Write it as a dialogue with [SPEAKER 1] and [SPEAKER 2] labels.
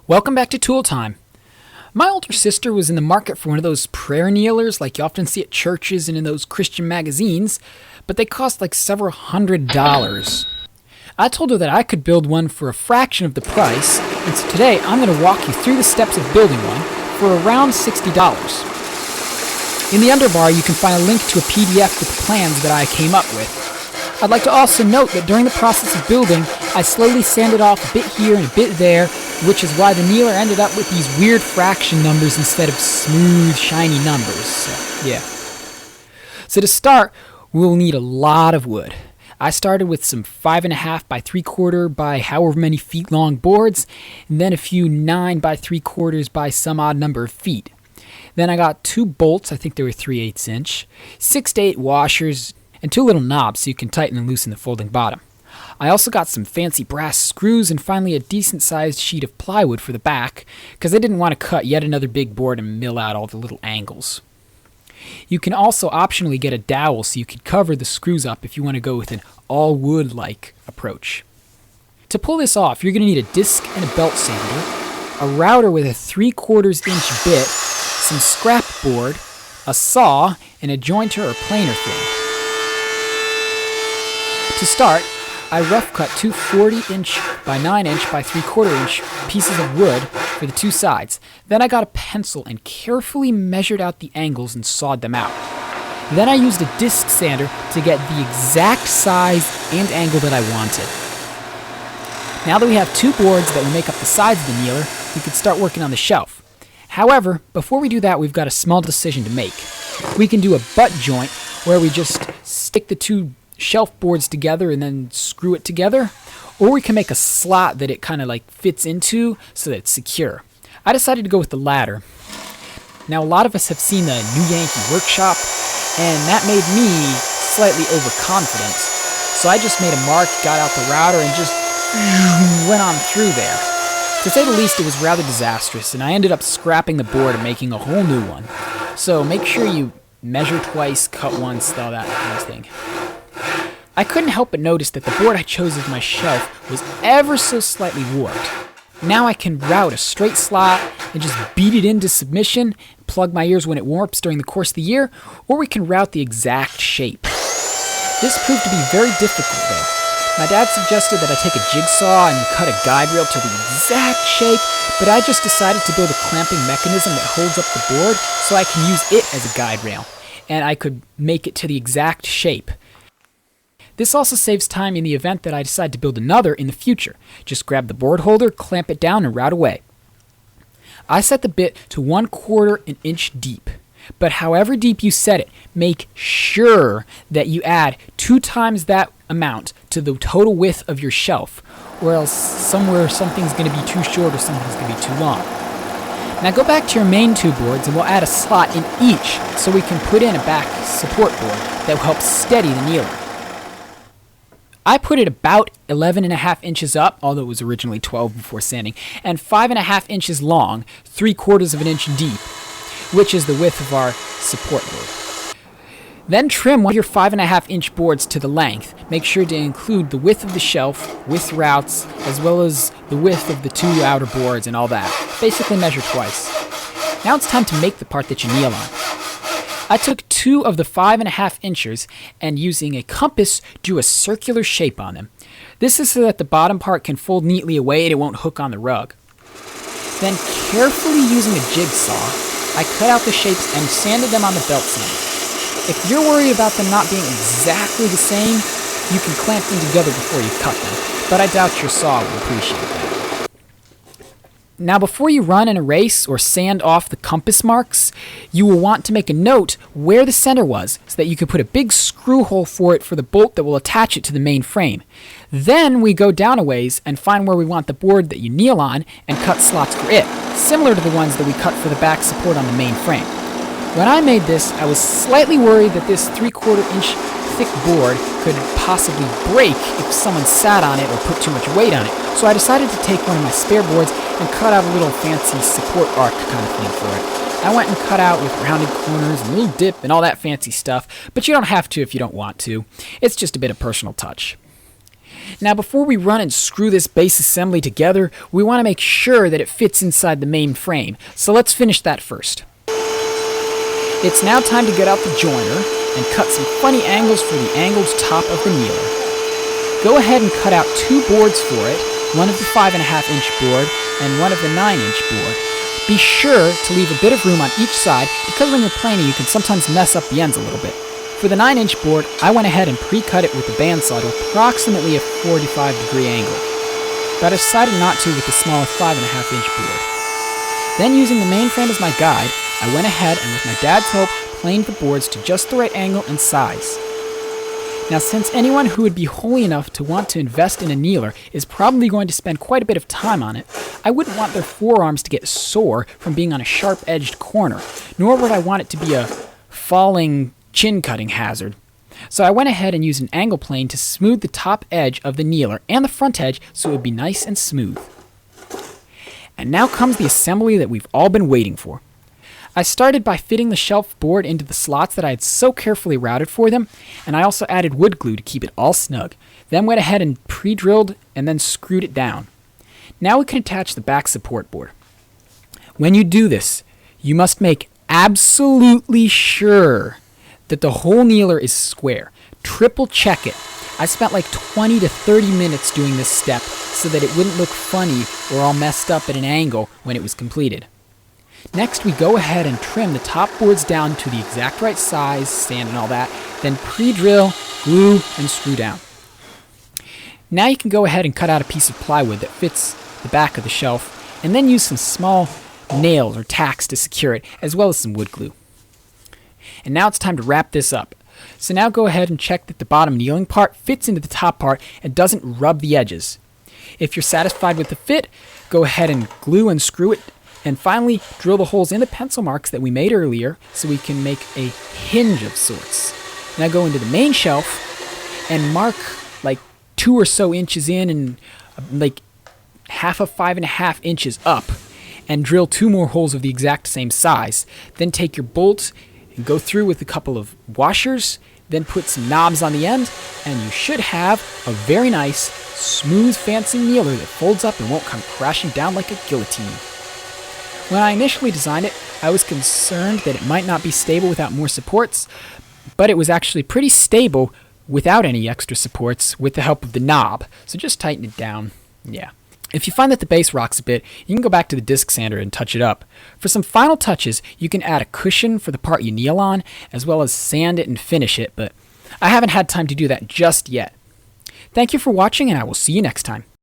[SPEAKER 1] Welcome back to Tool Time. My older sister was in the market for one of those prayer kneelers like you often see at churches and in those Christian magazines, but they cost like several $100s. I told her that I could build one for a fraction of the price, and so today I'm going to walk you through the steps of building one for around $60. In the underbar you can find a link to a PDF with the plans that I came up with. I'd like to also note that during the process of building, I slowly sanded off a bit here and a bit there, which is why the kneeler ended up with these weird fraction numbers instead of smooth, shiny numbers. So to start, we'll need a lot of wood. I started with some 5.5 by 3/4 by however many feet long boards, and then a few 9 by 3/4 by some odd number of feet. Then I got 2 bolts, I think they were 3/8 inch, 6 to 8 washers, and 2 little knobs so you can tighten and loosen the folding bottom. I also got some fancy brass screws and finally a decent sized sheet of plywood for the back because I didn't want to cut yet another big board and mill out all the little angles. You can also optionally get a dowel so you could cover the screws up if you want to go with an all wood like approach. To pull this off, you're going to need a disc and a belt sander, a router with a 3/4 inch bit, some scrap board, a saw, and a jointer or planer thing. To start, I rough cut 2 40-inch by 9-inch by 3/4 inch pieces of wood for the 2 sides. Then I got a pencil and carefully measured out the angles and sawed them out. Then I used a disc sander to get the exact size and angle that I wanted. Now that we have 2 boards that will make up the sides of the kneeler, we can start working on the shelf. However, before we do that, we've got a small decision to make. We can do a butt joint where we just stick the 2 shelf boards together and then screw it together, or we can make a slot that it kind of like fits into so that it's secure. I decided to go with the latter. Now a lot of us have seen the New Yankee Workshop, and that made me slightly overconfident, so I just made a mark, got out the router, and just went on through there. To say the least, it was rather disastrous, and I ended up scrapping the board and making a whole new one. So make sure you measure twice, cut once, all that kind of thing. I couldn't help but notice that the board I chose as my shelf was ever so slightly warped. Now I can route a straight slot and just beat it into submission, plug my ears when it warps during the course of the year, or we can route the exact shape. This proved to be very difficult though. My dad suggested that I take a jigsaw and cut a guide rail to the exact shape, but I just decided to build a clamping mechanism that holds up the board so I can use it as a guide rail, and I could make it to the exact shape. This also saves time in the event that I decide to build another in the future. Just grab the board holder, clamp it down, and route away. I set the bit to 1/4 inch deep, but however deep you set it, make sure that you add 2 times that amount to the total width of your shelf, or else somewhere something's going to be too short or something's going to be too long. Now go back to your main 2 boards and we'll add a slot in each so we can put in a back support board that will help steady the kneeler. I put it about 11.5 inches up, although it was originally 12 before sanding, and 5.5 inches long, 3/4 inch deep, which is the width of our support board. Then trim one of your 5.5 inch boards to the length. Make sure to include the width of the shelf with routes, as well as the width of the 2 outer boards and all that. Basically measure twice. Now it's time to make the part that you kneel on. I took 2 of the 5.5 inches and using a compass drew a circular shape on them. This is so that the bottom part can fold neatly away and it won't hook on the rug. Then carefully using a jigsaw, I cut out the shapes and sanded them on the belt sander. If you're worried about them not being exactly the same, you can clamp them together before you cut them, but I doubt your saw will appreciate that. Now before you run and erase or sand off the compass marks, you will want to make a note where the center was so that you can put a big screw hole for it for the bolt that will attach it to the main frame. Then we go down a ways and find where we want the board that you kneel on and cut slots for it, similar to the ones that we cut for the back support on the main frame. When I made this, I was slightly worried that this 3/4 inch thick board could possibly break if someone sat on it or put too much weight on it. So I decided to take one of my spare boards and cut out a little fancy support arc kind of thing for it. I went and cut out with rounded corners and a little dip and all that fancy stuff, but you don't have to if you don't want to. It's just a bit of personal touch. Now before we run and screw this base assembly together, we want to make sure that it fits inside the main frame. So let's finish that first. It's now time to get out the joiner and cut some funny angles for the angled top of the kneeler. Go ahead and cut out 2 boards for it, one of the 5.5-inch board and one of the 9-inch board. Be sure to leave a bit of room on each side because when you're planing you can sometimes mess up the ends a little bit. For the 9-inch board, I went ahead and pre-cut it with the bandsaw to approximately a 45-degree angle, but I decided not to with the smaller 5.5-inch board. Then using the mainframe as my guide, I went ahead and with my dad's help planed the boards to just the right angle and size. Now since anyone who would be holy enough to want to invest in a kneeler is probably going to spend quite a bit of time on it, I wouldn't want their forearms to get sore from being on a sharp-edged corner, nor would I want it to be a falling chin-cutting hazard. So I went ahead and used an angle plane to smooth the top edge of the kneeler and the front edge so it would be nice and smooth. And now comes the assembly that we've all been waiting for. I started by fitting the shelf board into the slots that I had so carefully routed for them, and I also added wood glue to keep it all snug. Then went ahead and pre-drilled and then screwed it down. Now we can attach the back support board. When you do this, you must make absolutely sure that the whole kneeler is square. Triple check it. I spent like 20 to 30 minutes doing this step so that it wouldn't look funny or all messed up at an angle when it was completed. Next, we go ahead and trim the top boards down to the exact right size, sand and all that, then pre-drill, glue, and screw down. Now you can go ahead and cut out a piece of plywood that fits the back of the shelf, and then use some small nails or tacks to secure it, as well as some wood glue. And now it's time to wrap this up. So now go ahead and check that the bottom kneeling part fits into the top part and doesn't rub the edges. If you're satisfied with the fit, go ahead and glue and screw it. And finally, drill the holes in the pencil marks that we made earlier so we can make a hinge of sorts. Now go into the main shelf and mark like 2 or so inches in and like half of 5.5 inches up and drill 2 more holes of the exact same size. Then take your bolt and go through with a couple of washers, then put some knobs on the end, and you should have a very nice, smooth, fancy kneeler that folds up and won't come crashing down like a guillotine. When I initially designed it, I was concerned that it might not be stable without more supports, but it was actually pretty stable without any extra supports with the help of the knob, so just tighten it down. Yeah. If you find that the base rocks a bit, you can go back to the disc sander and touch it up. For some final touches, you can add a cushion for the part you kneel on, as well as sand it and finish it, but I haven't had time to do that just yet. Thank you for watching, and I will see you next time.